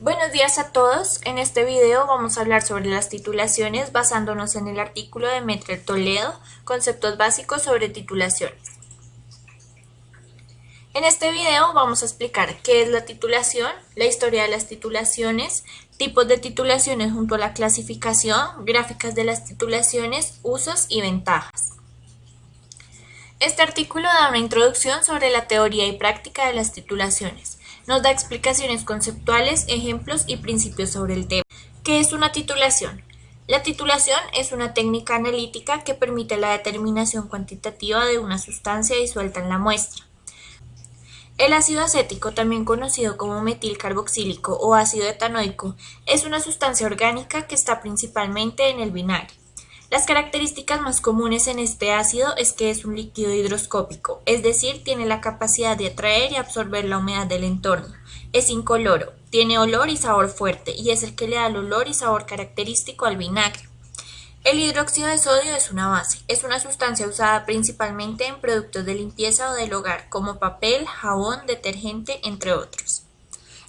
Buenos días a todos. En este video vamos a hablar sobre las titulaciones basándonos en el artículo de Metre Toledo, Conceptos básicos sobre titulaciones. En este video vamos a explicar qué es la titulación, la historia de las titulaciones, tipos de titulaciones junto a la clasificación, gráficas de las titulaciones, usos y ventajas. Este artículo da una introducción sobre la teoría y práctica de las titulaciones. Nos da explicaciones conceptuales, ejemplos y principios sobre el tema. ¿Qué es una titulación? La titulación es una técnica analítica que permite la determinación cuantitativa de una sustancia disuelta en la muestra. El ácido acético, también conocido como metilcarboxílico o ácido etanoico, es una sustancia orgánica que está principalmente en el vinagre. Las características más comunes en este ácido es que es un líquido higroscópico, es decir, tiene la capacidad de atraer y absorber la humedad del entorno. Es incoloro, tiene olor y sabor fuerte y es el que le da el olor y sabor característico al vinagre. El hidróxido de sodio es una base, es una sustancia usada principalmente en productos de limpieza o del hogar, como papel, jabón, detergente, entre otros.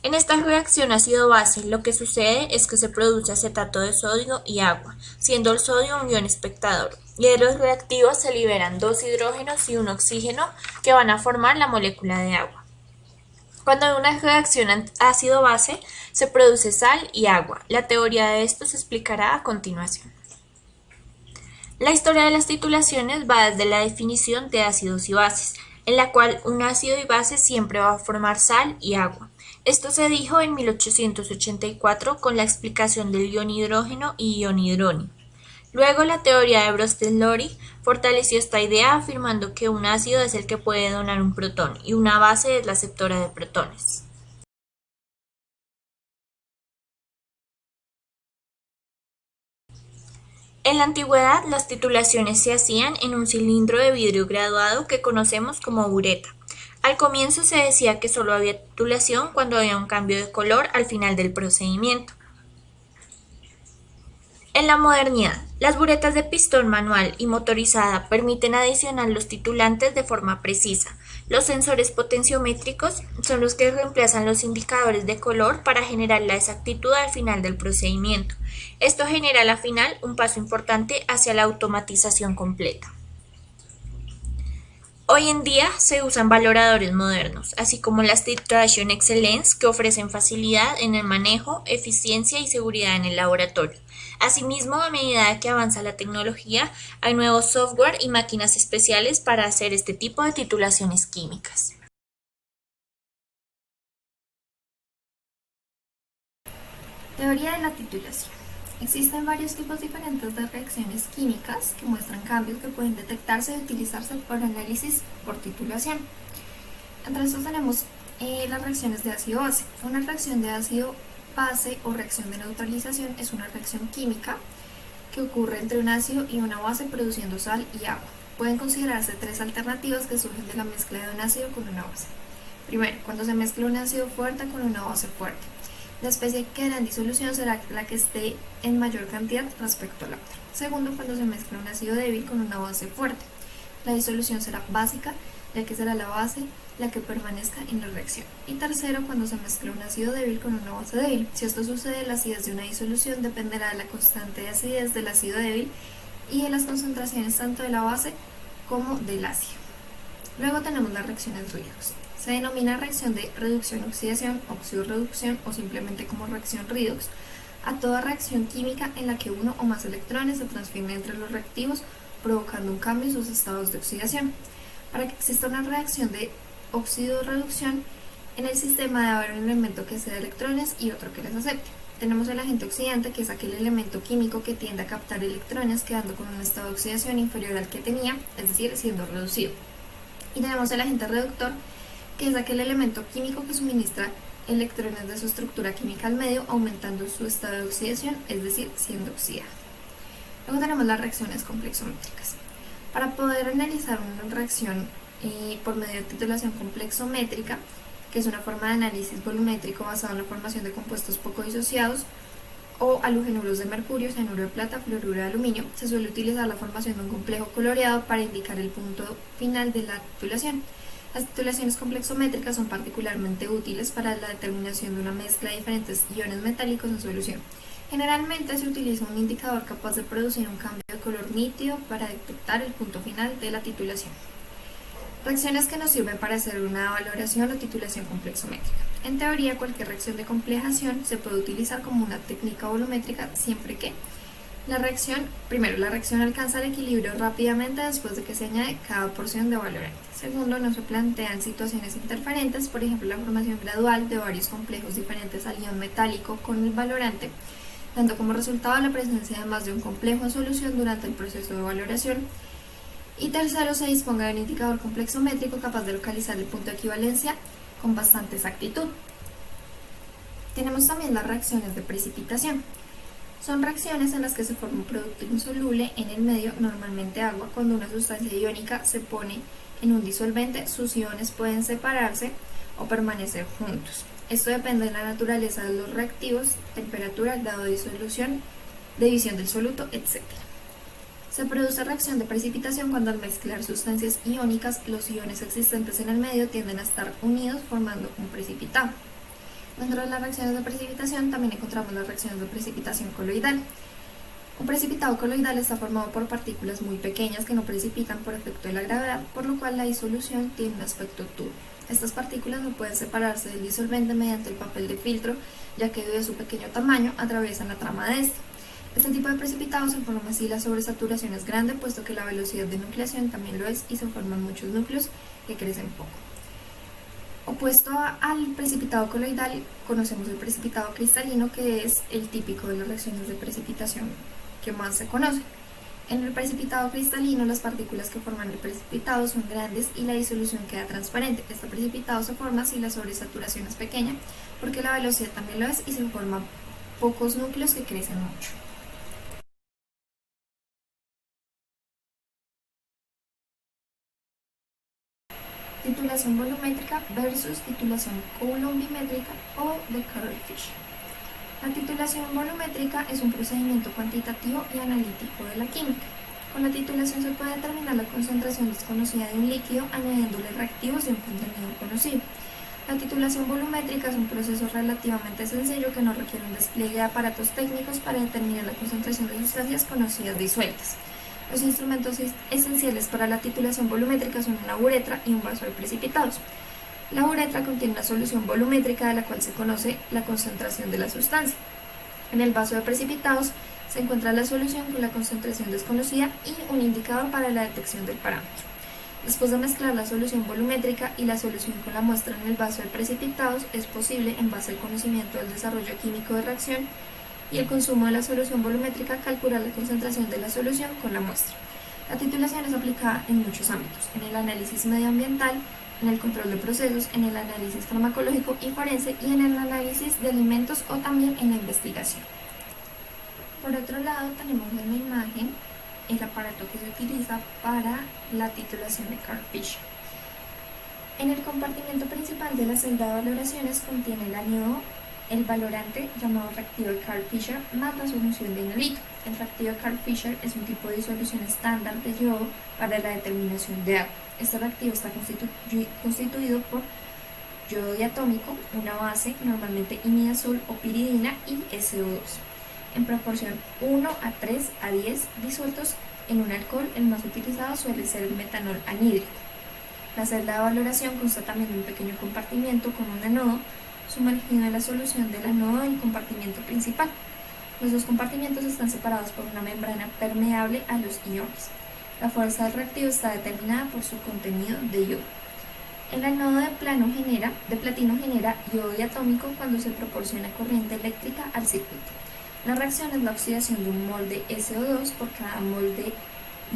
En esta reacción ácido-base, lo que sucede es que se produce acetato de sodio y agua, siendo el sodio un ion espectador, y de los reactivos se liberan dos hidrógenos y un oxígeno que van a formar la molécula de agua. Cuando hay una reacción ácido-base, se produce sal y agua. La teoría de esto se explicará a continuación. La historia de las titulaciones va desde la definición de ácidos y bases, en la cual un ácido y base siempre va a formar sal y agua. Esto se dijo en 1884 con la explicación del ion hidrógeno y ion hidronio. Luego la teoría de Bronsted-Lowry fortaleció esta idea afirmando que un ácido es el que puede donar un protón y una base es la aceptora de protones. En la antigüedad, las titulaciones se hacían en un cilindro de vidrio graduado que conocemos como bureta. Al comienzo se decía que solo había titulación cuando había un cambio de color al final del procedimiento. En la modernidad, las buretas de pistón manual y motorizada permiten adicionar los titulantes de forma precisa. Los sensores potenciométricos son los que reemplazan los indicadores de color para generar la exactitud al final del procedimiento. Esto genera al final un paso importante hacia la automatización completa. Hoy en día se usan valoradores modernos, así como las Titration Excellence, que ofrecen facilidad en el manejo, eficiencia y seguridad en el laboratorio. Asimismo, a medida que avanza la tecnología, hay nuevos software y máquinas especiales para hacer este tipo de titulaciones químicas. Teoría de la titulación. Existen varios tipos diferentes de reacciones químicas que muestran cambios que pueden detectarse y utilizarse para análisis por titulación. Entre estos tenemos las reacciones de ácido-base. Una reacción de ácido-base o reacción de neutralización es una reacción química que ocurre entre un ácido y una base produciendo sal y agua. Pueden considerarse tres alternativas que surgen de la mezcla de un ácido con una base. Primero, cuando se mezcla un ácido fuerte con una base fuerte. La especie que quedará en disolución será la que esté en mayor cantidad respecto a la otra. Segundo, cuando se mezcla un ácido débil con una base fuerte. La disolución será básica, ya que será la base la que permanezca en la reacción. Y tercero, cuando se mezcla un ácido débil con una base débil. Si esto sucede, la acidez de una disolución dependerá de la constante de acidez del ácido débil y de las concentraciones tanto de la base como del ácido. Luego tenemos las reacciones redox. Se denomina reacción de reducción-oxidación, oxido-reducción o simplemente como reacción redox a toda reacción química en la que uno o más electrones se transfieren entre los reactivos provocando un cambio en sus estados de oxidación. Para que exista una reacción de oxido-reducción, en el sistema debe haber un elemento que ceda electrones y otro que les acepte. Tenemos el agente oxidante, que es aquel elemento químico que tiende a captar electrones quedando con un estado de oxidación inferior al que tenía, es decir, siendo reducido. Y tenemos el agente reductor, que es aquel elemento químico que suministra electrones de su estructura química al medio, aumentando su estado de oxidación, es decir, siendo oxidado. Luego tenemos las reacciones complexométricas. Para poder analizar una reacción por medio de titulación complexométrica, que es una forma de análisis volumétrico basada en la formación de compuestos poco disociados, o halogenuros de mercurio, cianuro de plata, fluoruro de aluminio, se suele utilizar la formación de un complejo coloreado para indicar el punto final de la titulación. Las titulaciones complexométricas son particularmente útiles para la determinación de una mezcla de diferentes iones metálicos en solución. Generalmente se utiliza un indicador capaz de producir un cambio de color nítido para detectar el punto final de la titulación. Reacciones que nos sirven para hacer una valoración o titulación complexométrica. En teoría, cualquier reacción de complejación se puede utilizar como una técnica volumétrica siempre que la reacción alcanza el equilibrio rápidamente después de que se añade cada porción de valorante. Segundo, no se plantean situaciones interferentes, por ejemplo, la formación gradual de varios complejos diferentes al ion metálico con el valorante, dando como resultado la presencia de más de un complejo en solución durante el proceso de valoración. Y tercero, se disponga de un indicador complexométrico capaz de localizar el punto de equivalencia con bastante exactitud. Tenemos también las reacciones de precipitación. Son reacciones en las que se forma un producto insoluble en el medio, normalmente agua. Cuando una sustancia iónica se pone en un disolvente, sus iones pueden separarse o permanecer juntos. Esto depende de la naturaleza de los reactivos, temperatura, grado de disolución, división del soluto, etc. Se produce reacción de precipitación cuando al mezclar sustancias iónicas, los iones existentes en el medio tienden a estar unidos formando un precipitado. Dentro de las reacciones de precipitación también encontramos las reacciones de precipitación coloidal. Un precipitado coloidal está formado por partículas muy pequeñas que no precipitan por efecto de la gravedad, por lo cual la disolución tiene un aspecto turbio. Estas partículas no pueden separarse del disolvente mediante el papel de filtro, ya que debido a su pequeño tamaño atraviesan la trama de este. Este tipo de precipitado se forma si la sobresaturación es grande, puesto que la velocidad de nucleación también lo es y se forman muchos núcleos que crecen poco. Opuesto al precipitado coloidal, conocemos el precipitado cristalino, que es el típico de las reacciones de precipitación que más se conoce. En el precipitado cristalino, las partículas que forman el precipitado son grandes y la disolución queda transparente. Este precipitado se forma si la sobresaturación es pequeña, porque la velocidad también lo es y se forman pocos núcleos que crecen mucho. Titulación volumétrica versus titulación coulombimétrica o de Carl-Fisher. La titulación volumétrica es un procedimiento cuantitativo y analítico de la química. Con la titulación se puede determinar la concentración desconocida de un líquido añadiéndole reactivos de un contenido conocido. La titulación volumétrica es un proceso relativamente sencillo que no requiere un despliegue de aparatos técnicos para determinar la concentración de sustancias conocidas disueltas. Los instrumentos esenciales para la titulación volumétrica son una uretra y un vaso de precipitados. La uretra contiene una solución volumétrica de la cual se conoce la concentración de la sustancia. En el vaso de precipitados se encuentra la solución con la concentración desconocida y un indicador para la detección del parámetro. Después de mezclar la solución volumétrica y la solución con la muestra en el vaso de precipitados, es posible, en base al conocimiento del desarrollo químico de reacción y el consumo de la solución volumétrica, calcular la concentración de la solución con la muestra. La titulación es aplicada en muchos ámbitos: en el análisis medioambiental, en el control de procesos, en el análisis farmacológico y forense y en el análisis de alimentos o también en la investigación. Por otro lado, tenemos en la imagen el aparato que se utiliza para la titulación de Carl-Fisher. En el compartimento principal de la celda de valoraciones contiene el ánodo, el valorante llamado reactivo de Carl-Fisher más la solución de enolito. El reactivo de Carl-Fisher es un tipo de disolución estándar de yodo para la determinación de agua. Este reactivo está constituido por yodo diatómico, una base, normalmente imidazol o piridina, y SO2, en proporción 1 a 3 a 10 disueltos en un alcohol. El más utilizado suele ser el metanol anhídrico. La celda de valoración consta también de un pequeño compartimiento con un anodo sumergido en la solución del anodo del compartimento principal. Los dos compartimientos están separados por una membrana permeable a los iones. La fuerza del reactivo está determinada por su contenido de yodo. El anodo de platino genera yodo diatómico cuando se proporciona corriente eléctrica al circuito. La reacción es la oxidación de un mol de SO2 por cada mol de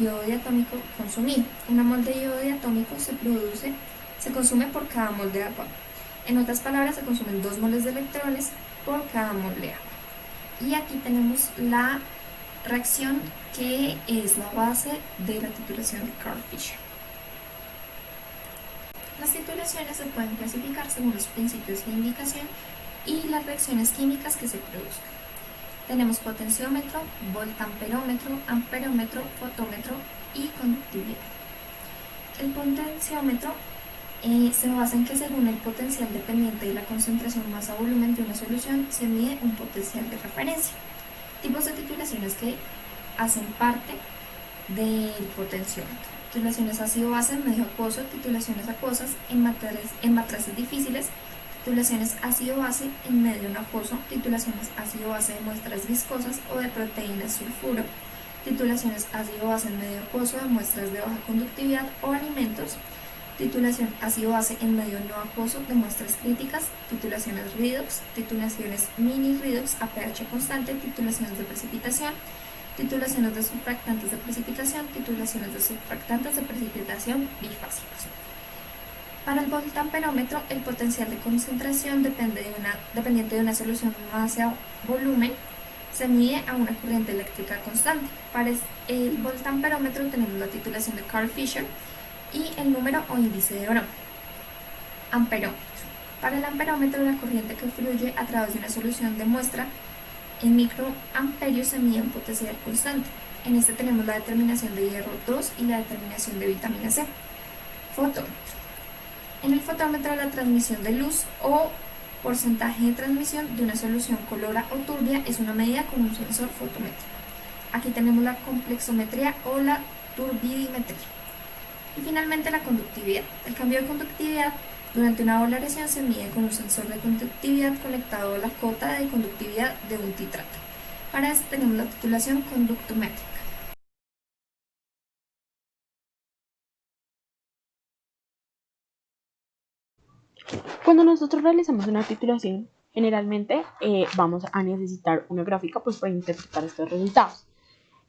yodo diatómico consumido. Una mol de yodo diatómico se consume por cada mol de agua. En otras palabras, se consumen 2 moles de electrones por cada mol de agua. Y aquí tenemos la reacción que es la base de la titulación de Carl-Fisher. Las titulaciones se pueden clasificar según los principios de indicación y las reacciones químicas que se produzcan. Tenemos potenciómetro, voltamperómetro, amperómetro, fotómetro y conductividad. El potenciómetro Se basa en que según el potencial dependiente de la concentración masa-volumen de una solución, se mide un potencial de referencia. Tipos de titulaciones que hacen parte del potenciómetro. Titulaciones ácido-base en medio acuoso, titulaciones acuosas en matrices difíciles, titulaciones ácido-base en medio no acuoso, titulaciones ácido-base de muestras viscosas o de proteínas sulfuro, titulaciones ácido-base en medio acuoso de muestras de baja conductividad o alimentos, titulación ácido-base en medio no acuoso de muestras críticas, titulaciones redox, titulaciones mini redox a pH constante, titulaciones de precipitación, titulaciones de surfactantes de precipitación, titulaciones de surfactantes de precipitación bifásicos. Para el voltamperómetro, el potencial de concentración dependiente de una solución masa-volumen se mide a una corriente eléctrica constante. Para el voltamperómetro tenemos la titulación de Carl Fisher y el número o índice de Ohm. Amperómetro. Para el amperómetro, la corriente que fluye a través de una solución de muestra en microamperios se mide en potencial constante. En este tenemos la determinación de hierro 2 y la determinación de vitamina C. Fotómetro. En el fotómetro, la transmisión de luz o porcentaje de transmisión de una solución colora o turbia es una medida con un sensor fotométrico. Aquí tenemos la complexometría o la turbidimetría. Y finalmente la conductividad. El cambio de conductividad durante una polarización se mide con un sensor de conductividad conectado a la cota de conductividad de un titrato. Para esto tenemos la titulación conductométrica. Cuando nosotros realizamos una titulación, generalmente vamos a necesitar una gráfica pues, para interpretar estos resultados.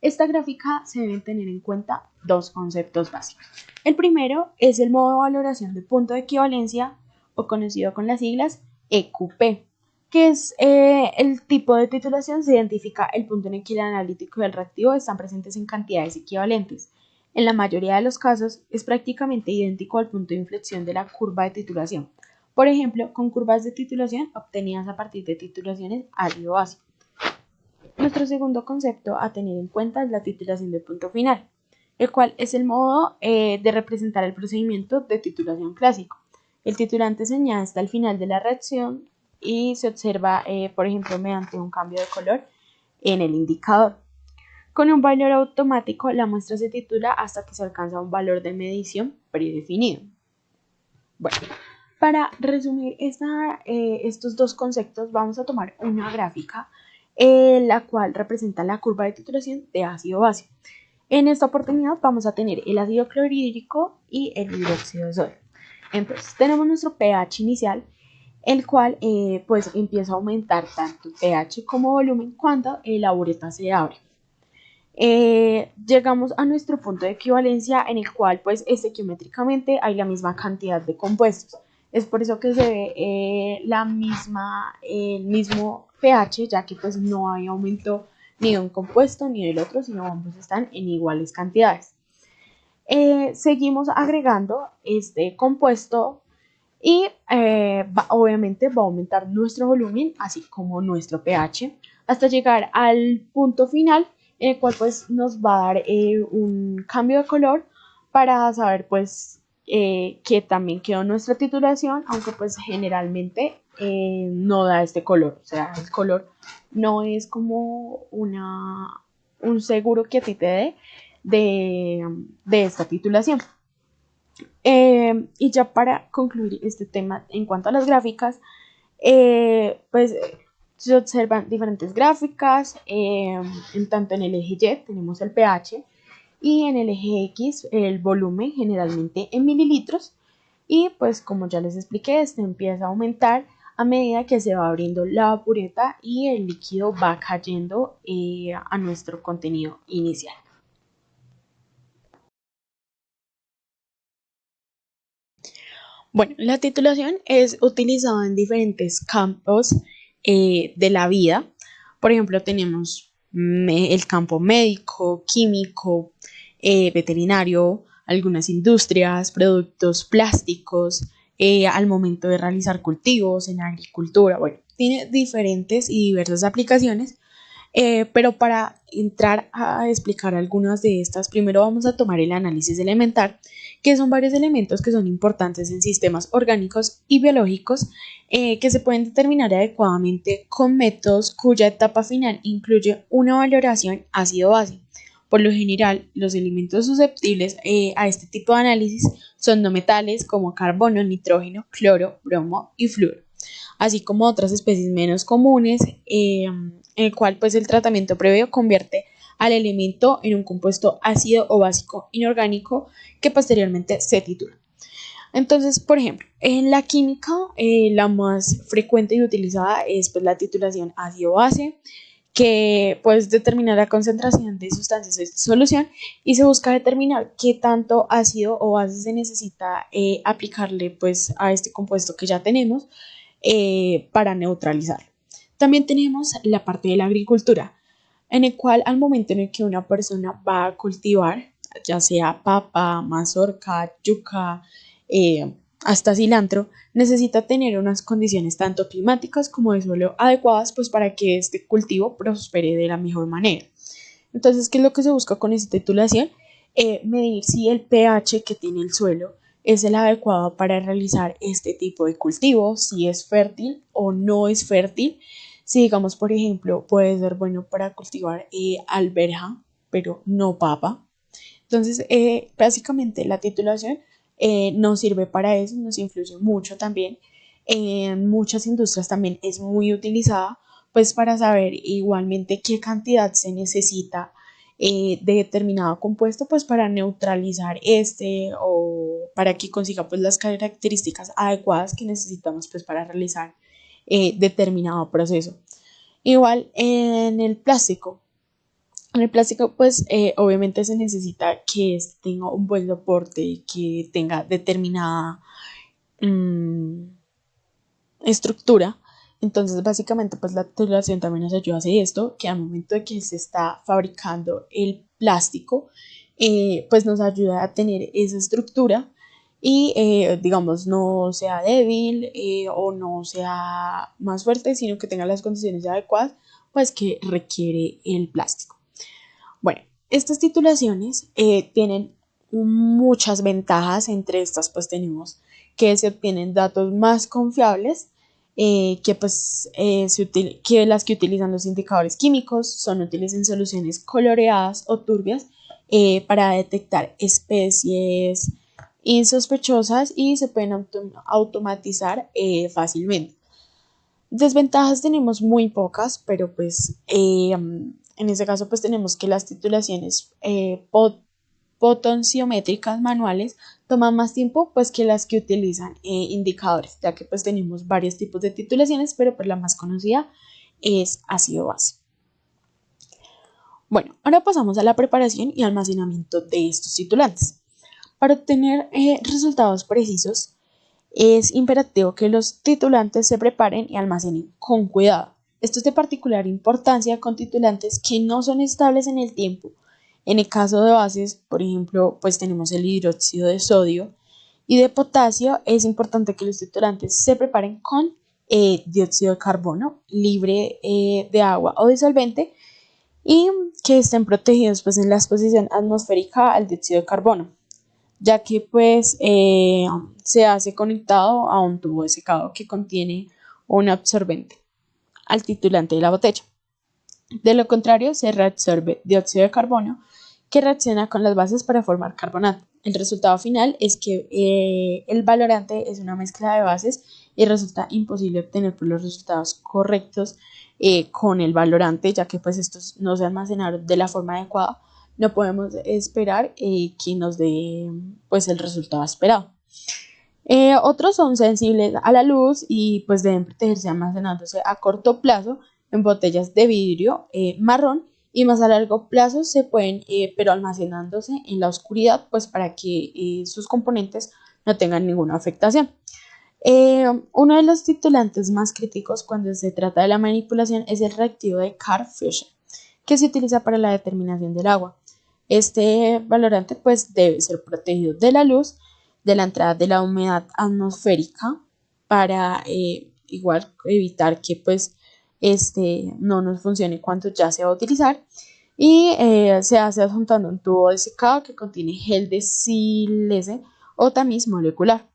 Esta gráfica se deben tener en cuenta dos conceptos básicos. El primero es el modo de valoración de punto de equivalencia, o conocido con las siglas EQP, que es el tipo de titulación. Se identifica el punto en el que el analítico y el reactivo están presentes en cantidades equivalentes. En la mayoría de los casos es prácticamente idéntico al punto de inflexión de la curva de titulación. Por ejemplo, con curvas de titulación obtenidas a partir de titulaciones ácido-básico. Nuestro segundo concepto a tener en cuenta es la titulación de punto final, el cual es el modo de representar el procedimiento de titulación clásico. El titulante se añade hasta el final de la reacción y se observa, por ejemplo, mediante un cambio de color en el indicador. Con un valor automático, la muestra se titula hasta que se alcanza un valor de medición predefinido. Bueno, para resumir estos dos conceptos, vamos a tomar una gráfica la cual representa la curva de titulación de ácido-base. En esta oportunidad vamos a tener el ácido clorhídrico y el hidróxido de sodio. Entonces tenemos nuestro pH inicial, el cual pues empieza a aumentar tanto pH como volumen cuando la bureta se abre. Llegamos a nuestro punto de equivalencia, en el cual pues estequiométricamente hay la misma cantidad de compuestos. Es por eso que se ve el mismo pH, ya que pues no hay aumento ni de un compuesto ni del otro, sino ambos están en iguales cantidades. Seguimos agregando este compuesto y obviamente va a aumentar nuestro volumen, así como nuestro pH, hasta llegar al punto final, en el cual pues nos va a dar un cambio de color para saber pues que también quedó nuestra titulación, aunque pues generalmente no da este color. O sea, el color no es como un seguro que a ti te dé de esta titulación. Y ya para concluir este tema en cuanto a las gráficas, pues se observan diferentes gráficas, tanto en el eje Y tenemos el pH y en el eje X el volumen, generalmente en mililitros, y pues como ya les expliqué, este empieza a aumentar a medida que se va abriendo la bureta y el líquido va cayendo a nuestro contenido inicial. Bueno, la titulación es utilizada en diferentes campos de la vida. Por ejemplo, tenemos el campo médico, químico, veterinario, algunas industrias, productos plásticos, al momento de realizar cultivos, en agricultura. Bueno, tiene diferentes y diversas aplicaciones Pero para entrar a explicar algunas de estas, primero vamos a tomar el análisis elemental, que son varios elementos que son importantes en sistemas orgánicos y biológicos que se pueden determinar adecuadamente con métodos cuya etapa final incluye una valoración ácido-base. Por lo general, los elementos susceptibles a este tipo de análisis son no metales como carbono, nitrógeno, cloro, bromo y flúor, así como otras especies menos comunes, en el cual pues el tratamiento previo convierte al elemento en un compuesto ácido o básico inorgánico que posteriormente se titula. Entonces, por ejemplo, en la química la más frecuente y utilizada es pues, la titulación ácido-base, que pues determina la concentración de sustancias en solución y se busca determinar qué tanto ácido o base se necesita aplicarle pues a este compuesto que ya tenemos para neutralizarlo. También tenemos la parte de la agricultura, en el cual al momento en el que una persona va a cultivar, ya sea papa, mazorca, yuca, hasta cilantro, necesita tener unas condiciones tanto climáticas como de suelo adecuadas pues para que este cultivo prospere de la mejor manera. Entonces, ¿qué es lo que se busca con esta titulación? Medir si el pH que tiene el suelo es el adecuado para realizar este tipo de cultivo, si es fértil o no es fértil. Si digamos, por ejemplo, puede ser bueno para cultivar alberja, pero no papa. Entonces, básicamente la titulación nos sirve para eso, nos influye mucho también. En muchas industrias también es muy utilizada, pues para saber igualmente qué cantidad se necesita de determinado compuesto, pues para neutralizar este o para que consiga pues las características adecuadas que necesitamos pues para realizar determinado proceso. Igual en el plástico. En el plástico, pues obviamente se necesita que tenga un buen soporte, que tenga determinada estructura. Entonces, básicamente, pues la titulación también nos ayuda a hacer esto, que al momento de que se está fabricando el plástico, pues nos ayuda a tener esa estructura y, digamos, no sea débil o no sea más fuerte, sino que tenga las condiciones adecuadas, pues que requiere el plástico. Bueno, estas titulaciones tienen muchas ventajas. Entre estas pues tenemos que se obtienen datos más confiables que, que las que utilizan los indicadores químicos, son útiles en soluciones coloreadas o turbias para detectar especies insospechosas y se pueden automatizar fácilmente. Desventajas tenemos muy pocas, pero pues en este caso pues tenemos que las titulaciones potenciométricas manuales toman más tiempo pues que las que utilizan indicadores, ya que pues tenemos varios tipos de titulaciones, pero pues la más conocida es ácido-base. Bueno, ahora pasamos a la preparación y almacenamiento de estos titulantes. Para obtener resultados precisos, es imperativo que los titulantes se preparen y almacenen con cuidado. Esto es de particular importancia con titulantes que no son estables en el tiempo. En el caso de bases, por ejemplo, pues tenemos el hidróxido de sodio y de potasio. Es importante que los titulantes se preparen con dióxido de carbono libre de agua o disolvente y que estén protegidos pues, en la exposición atmosférica al dióxido de carbono, ya que pues se hace conectado a un tubo de secado que contiene un absorbente al titulante de la botella. De lo contrario, se reabsorbe dióxido de carbono que reacciona con las bases para formar carbonato. El resultado final es que el valorante es una mezcla de bases y resulta imposible obtener pues, los resultados correctos con el valorante, ya que pues estos no se almacenaron de la forma adecuada. No podemos esperar que nos dé pues, el resultado esperado. Otros son sensibles a la luz y pues deben protegerse almacenándose a corto plazo en botellas de vidrio marrón y más a largo plazo se pueden, pero almacenándose en la oscuridad pues para que sus componentes no tengan ninguna afectación. Uno de los titulantes más críticos cuando se trata de la manipulación es el reactivo de Carr-Fisher, que se utiliza para la determinación del agua. Este valorante pues debe ser protegido de la luz, de la entrada de la humedad atmosférica para igual evitar que pues no nos funcione cuando ya se va a utilizar. Y se hace adjuntando un tubo de secado que contiene gel de silese o tamiz molecular.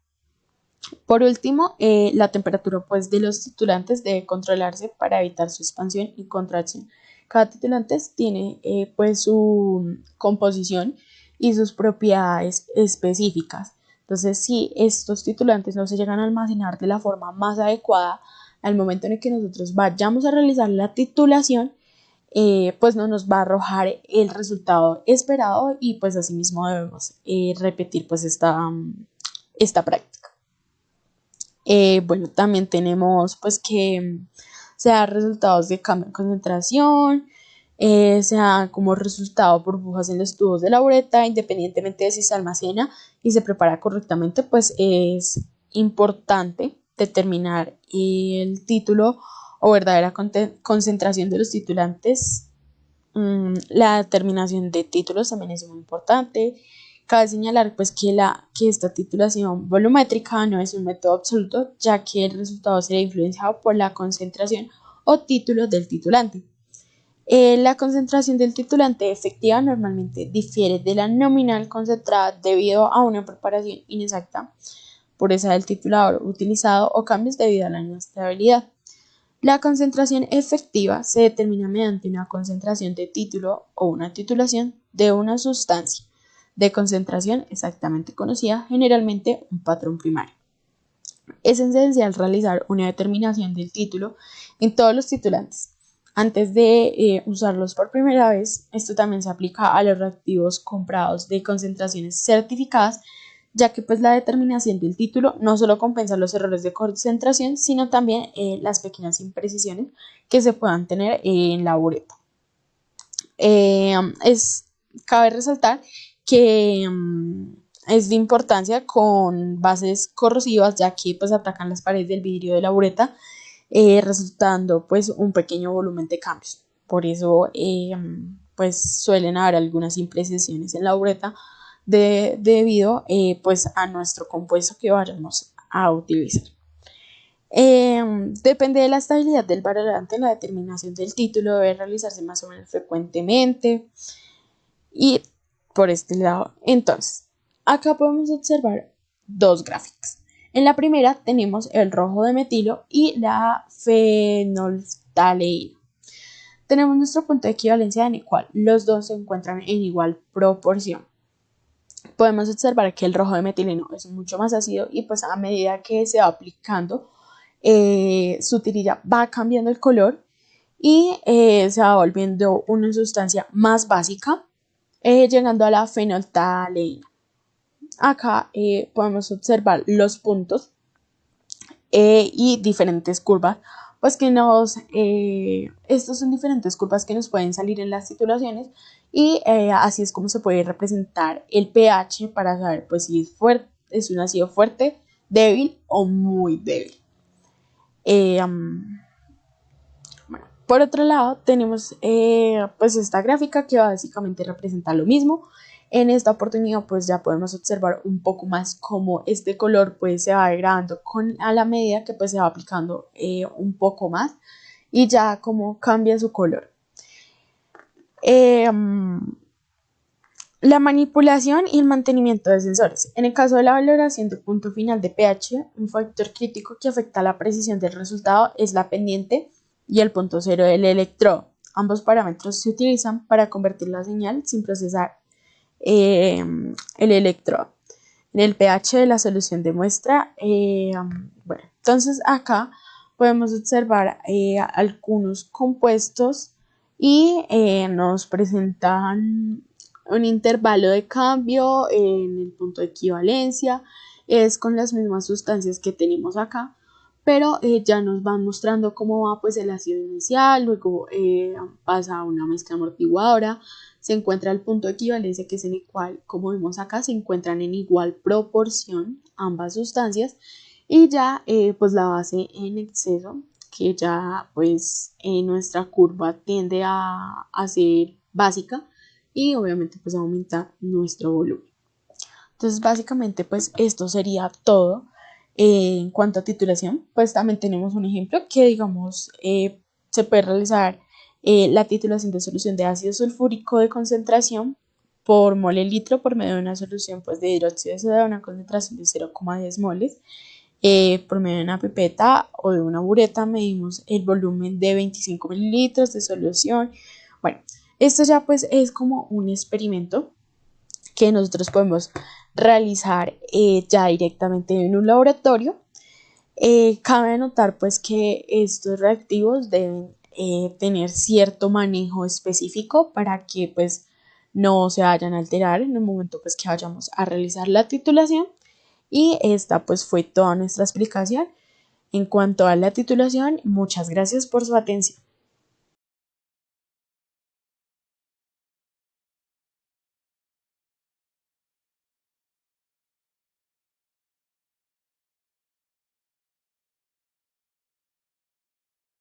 Por último, la temperatura pues, de los titulantes debe controlarse para evitar su expansión y contracción. Cada titulante tiene pues su composición y sus propiedades específicas. Entonces, si estos titulantes no se llegan a almacenar de la forma más adecuada al momento en el que nosotros vayamos a realizar la titulación, pues no nos va a arrojar el resultado esperado y pues asimismo debemos repetir pues esta práctica. Bueno, también tenemos pues que sea resultados de cambio de concentración, sea como resultado burbujas en los tubos de la uretra, independientemente de si se almacena y se prepara correctamente, pues es importante determinar el título o verdadera concentración de los titulantes. La determinación de títulos también es muy importante. Cabe señalar pues que esta titulación volumétrica no es un método absoluto, ya que el resultado será influenciado por la concentración o título del titulante. La concentración del titulante efectiva normalmente difiere de la nominal concentrada debido a una preparación inexacta, pureza del titulador utilizado o cambios debido a la inestabilidad. La concentración efectiva se determina mediante una concentración de título o una titulación de una sustancia de concentración exactamente conocida, generalmente un patrón primario. Es esencial realizar una determinación del título en todos los titulantes. Antes de usarlos por primera vez, esto también se aplica a los reactivos comprados de concentraciones certificadas, ya que pues la determinación del título no solo compensa los errores de concentración, sino también las pequeñas imprecisiones que se puedan tener en la bureta. Cabe resaltar que es de importancia con bases corrosivas, ya que pues atacan las paredes del vidrio de la bureta, resultando pues un pequeño volumen de cambios. Por eso pues suelen haber algunas imprecisiones en la bureta debido pues a nuestro compuesto que vayamos a utilizar. Depende de la estabilidad del valorante, la determinación del título debe realizarse más o menos frecuentemente. Y por este lado, entonces, acá podemos observar dos gráficas. En la primera tenemos el rojo de metilo y la fenolftaleína. Tenemos nuestro punto de equivalencia en el cual los dos se encuentran en igual proporción. Podemos observar que el rojo de metileno es mucho más ácido y pues a medida que se va aplicando su tirilla va cambiando el color y se va volviendo una sustancia más básica, llegando a la fenolftaleína. Acá podemos observar los puntos y diferentes curvas, pues que estos son diferentes curvas que nos pueden salir en las titulaciones y así es como se puede representar el pH para saber pues si es un ácido fuerte, débil o muy débil. Bueno, por otro lado tenemos pues esta gráfica que básicamente representa lo mismo. En esta oportunidad pues ya podemos observar un poco más cómo este color pues se va degradando a la medida que pues se va aplicando un poco más y ya cómo cambia su color. La manipulación y el mantenimiento de sensores. En el caso de la valoración de punto final de pH, un factor crítico que afecta la precisión del resultado es la pendiente y el punto cero del electrodo. Ambos parámetros se utilizan para convertir la señal sin procesar el electrodo. En el pH de la solución de muestra, bueno, entonces acá podemos observar algunos compuestos y nos presentan un intervalo de cambio en el punto de equivalencia, es con las mismas sustancias que tenemos acá, pero ya nos van mostrando cómo va pues el ácido inicial, luego pasa a una mezcla amortiguadora, se encuentra el punto de equivalencia que es en el cual, como vemos acá, se encuentran en igual proporción ambas sustancias y ya pues la base en exceso, que ya pues en nuestra curva tiende a ser básica y obviamente pues aumentar nuestro volumen. Entonces básicamente pues esto sería todo en cuanto a titulación. Pues también tenemos un ejemplo que digamos se puede realizar la titulación de solución de ácido sulfúrico de concentración por mole litro por medio de una solución pues, de hidróxido de sodio a una concentración de 0,10 moles. Por medio de una pipeta o de una bureta medimos el volumen de 25 mililitros de solución. Bueno, esto ya pues es como un experimento que nosotros podemos realizar ya directamente en un laboratorio. Cabe notar pues que estos reactivos deben tener cierto manejo específico para que pues no se vayan a alterar en el momento pues que vayamos a realizar la titulación. Y esta pues fue toda nuestra explicación en cuanto a la titulación. Muchas gracias por su atención.